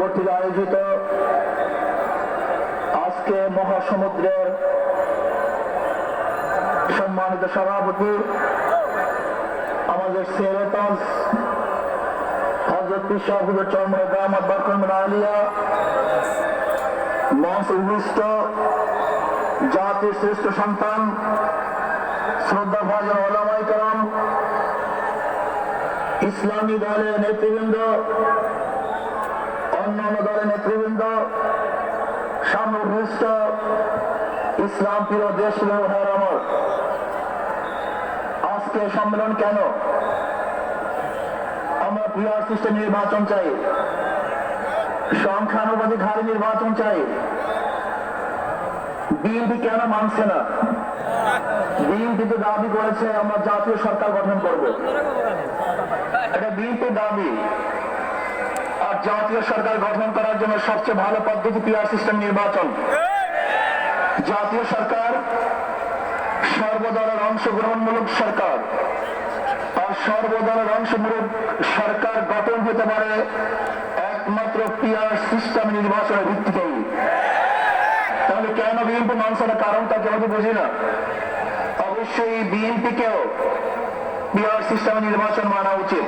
কর্তৃক আয়োজিত আজকে মহাসমুদ্রের সম্মানিত সভাপতি আমাদের সেরেতাজ হযরত পীর সাহেব হুজুর চরমনে দামাত বরকতুল আলিয়া মঞ্চ উপবিষ্ট জাতির শ্রেষ্ঠ সন্তান শ্রদ্ধাভাজন ওলামায়ে কেরাম, ইসলামী দলের নেতৃবৃন্দ, অন্যান্য দলের নেতৃবৃন্দ, সামনে উপবিষ্ট ইসলাম প্রিয় দেশপ্রিয় ভাইয়ের আমার, আজকে সম্মেলন কেন? আমরা পিআর সিস্টেম নির্বাচন চাই, সংখ্যানুপাতিক হারে নির্বাচন চাই। বিএনপি কেন মানছে না? বিএনপি তো দাবি করেছে আমরা জাতীয় সরকার গঠন করব, এটা বিএনপির দাবি। আর জাতীয় সরকার গঠন করার জন্য সবচেয়ে ভালো পদ্ধতি পিআর সিস্টেম নির্বাচন। জাতীয় সরকার সর্বদলের অংশগ্রহণমূলক সরকার, আর সর্বদলের অংশমূলক সরকার গঠন হতে পারে একমাত্র পিআর সিস্টেম নির্বাচনের ভিত্তিতেই। তাহলে কেন বিএনপি মানছে না? কারণটা কেউ তো বুঝি না। অবশ্যই বিএনপিকেও পিআর সিস্টেম নির্বাচন মানা উচিত।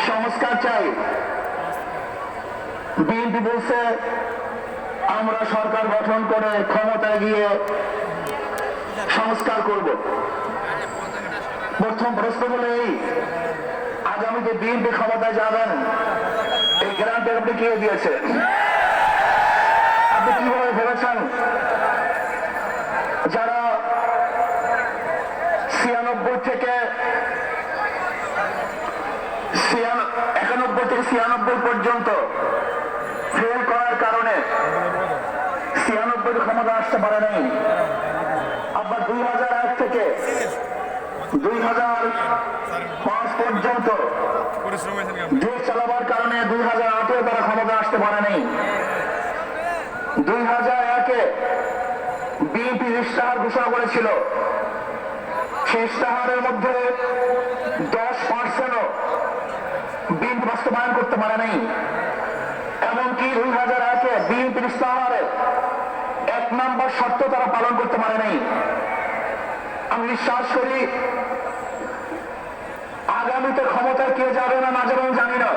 সংস্কার চাই। বিএনপি বলছে আমরা সরকার গঠন করে ক্ষমতায় গিয়ে সংস্কার করব। প্রথম প্রশ্ন হলো এই, আগামীতে বিএনপি ক্ষমতায় যাবেন, এই গ্যারান্টি আপনি কে দিয়েছে? আপনি কিভাবে ভেবেছেন যারা 91 থেকে 96 পর্যন্ত ফেল করার কারণে 96 ক্ষমতা আসতে পারে নাই, আবার 2001 থেকে 2005 পর্যন্ত দেশ চালাবার কারণে 2008 তারা ক্ষমতা আসতে পারে নাই। 2001-এ বিএনপি ইশতেহার ঘোষণা করেছিল, সেই ইশতেহারের মধ্যে 10% বিএনপি বাস্তবায়ন করতে পারে নাই। এমনকি 2001-এ বিএনপির ইশতেহারের 1 নম্বর শর্ত তারা পালন করতে পারে নাই। আমি বিশ্বাস করি আগামীতে ক্ষমতায় কে যাবে না না যাবে জানি না,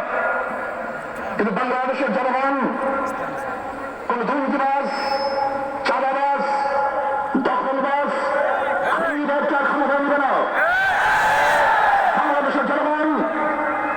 কিন্তু বাংলাদেশের জনগণ কোন দুর্নীতিবাজ